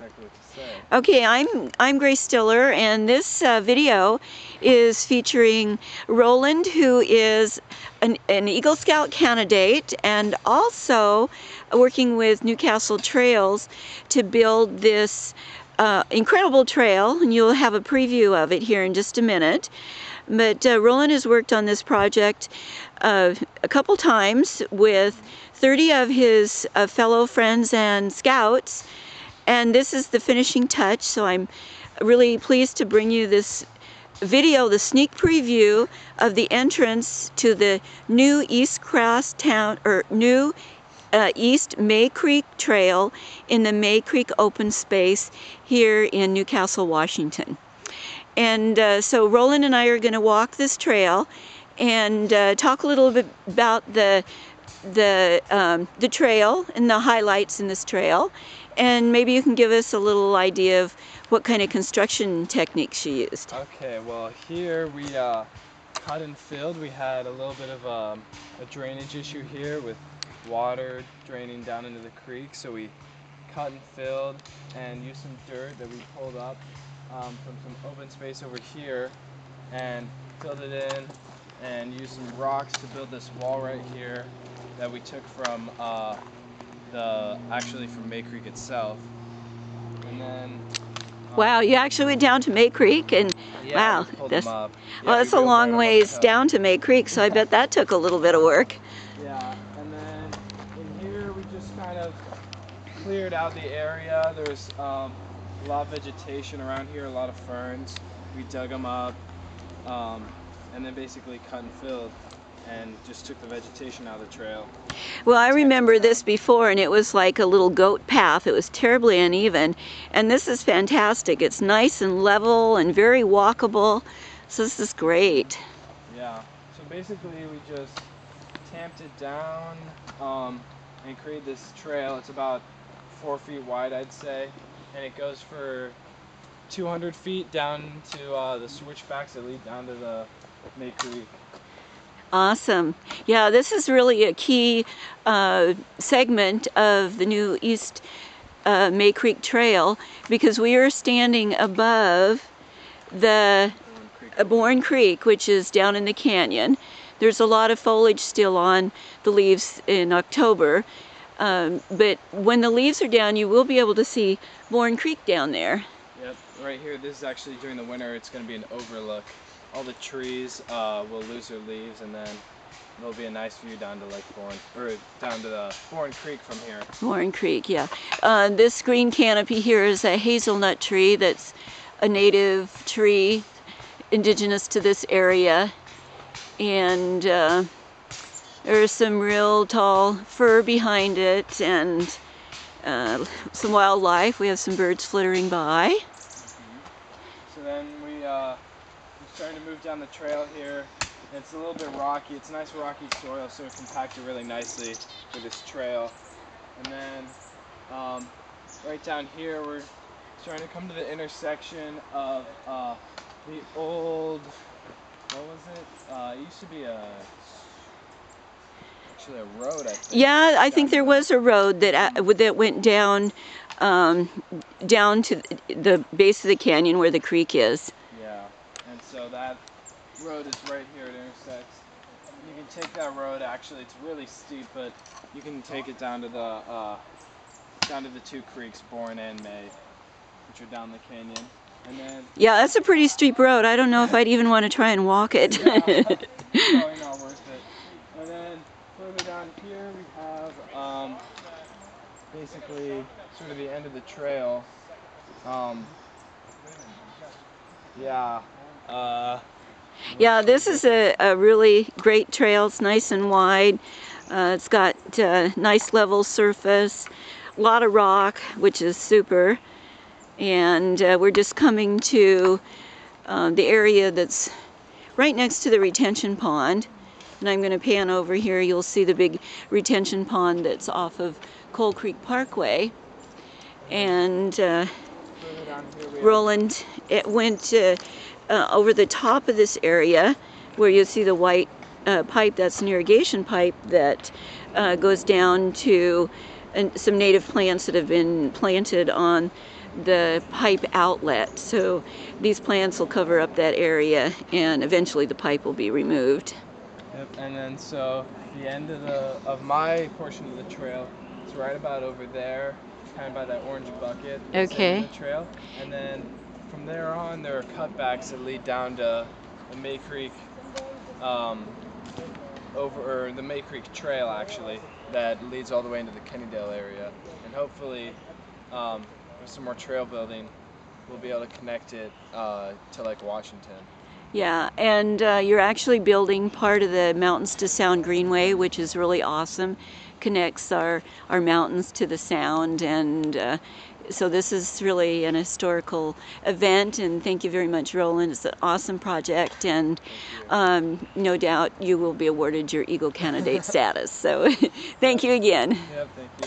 exactly what to say. Okay, I'm Grace Stiller, and this video is featuring Roland, who is an Eagle Scout candidate and also working with Newcastle Trails to build this incredible trail, and you'll have a preview of it here in just a minute. But Roland has worked on this project a couple times with 30 of his fellow friends and scouts, and this is the finishing touch, so I'm really pleased to bring you this video, the sneak preview of the entrance to the new East May Creek Trail in the May Creek open space here in Newcastle, Washington. And so Roland and I are going to walk this trail and talk a little bit about the trail and the highlights in this trail, and maybe you can give us a little idea of what kind of construction techniques you used. Okay, well here we cut and filled. We had a little bit of a drainage issue here with water draining down into the creek, so we cut and filled and used some dirt that we pulled up from some open space over here and filled it in, and used some rocks to build this wall right here that we took from actually from May Creek itself. And then wow, you actually went down to May Creek, and yeah, wow, that's well, that's a long ways down to May Creek, so I bet that took a little bit of work. Yeah, and then in here we just kind of cleared out the area. There's a lot of vegetation around here, a lot of ferns. We dug them up, and then basically cut and filled and just took the vegetation out of the trail. Well, I remember this before, and it was like a little goat path. It was terribly uneven, and this is fantastic. It's nice and level and very walkable, so this is great. Yeah, so basically we just tamped it down and created this trail. It's about 4 feet wide, I'd say, and it goes for 200 feet down to the switchbacks that lead down to the May Creek. Awesome. Yeah, this is really a key segment of the new East May Creek Trail, because we are standing above the Boren Creek, which is down in the canyon. There's a lot of foliage still on the leaves in October, but when the leaves are down, you will be able to see Boren Creek down there. Yep, right here. This is actually during the winter. It's going to be an overlook. All the trees will lose their leaves, and then there'll be a nice view down to down to the Boren Creek from here. Boren Creek, yeah. This green canopy here is a hazelnut tree that's a native tree indigenous to this area, and there's some real tall fir behind it, and some wildlife. We have some birds flittering by. So then we're starting to move down the trail here. It's a little bit rocky. It's nice rocky soil, so it compacted really nicely for this trail. And then right down here, we're starting to come to the intersection of the old, what was it? It used to be actually a road, I think. Yeah, I think there was a road that went down down to the base of the canyon where the creek is. Yeah, and so that road is right here. It intersects. You can take that road. Actually, it's really steep, but you can take it down to the two creeks, Boren and May, which are down the canyon. And then yeah, that's a pretty steep road. I don't know if I'd even want to try and walk it. Yeah, probably not worth it. And then further down here we have basically sort of the end of the trail. Yeah, this is a really great trail. It's nice and wide. It's got nice level surface, a lot of rock, which is super. And we're just coming to the area that's right next to the retention pond. And I'm going to pan over here. You'll see the big retention pond that's off of Coal Creek Parkway. And Roland went over the top of this area where you see the white pipe. That's an irrigation pipe that goes down to some native plants that have been planted on the pipe outlet. So these plants will cover up that area, and eventually the pipe will be removed. Yep. And then so the end of my portion of the trail is right about over there, kind of by that orange bucket. Okay. The trail, and then from there on there are cutbacks that lead down to the May Creek, or the May Creek Trail actually, that leads all the way into the Kennydale area, and hopefully with some more trail building we'll be able to connect it to Lake Washington. Yeah, and you're actually building part of the Mountains to Sound Greenway, which is really awesome. Connects our mountains to the Sound, and so this is really an historical event, and thank you very much, Roland. It's an awesome project, and no doubt you will be awarded your Eagle Candidate status. So thank you again. Yep, thank you.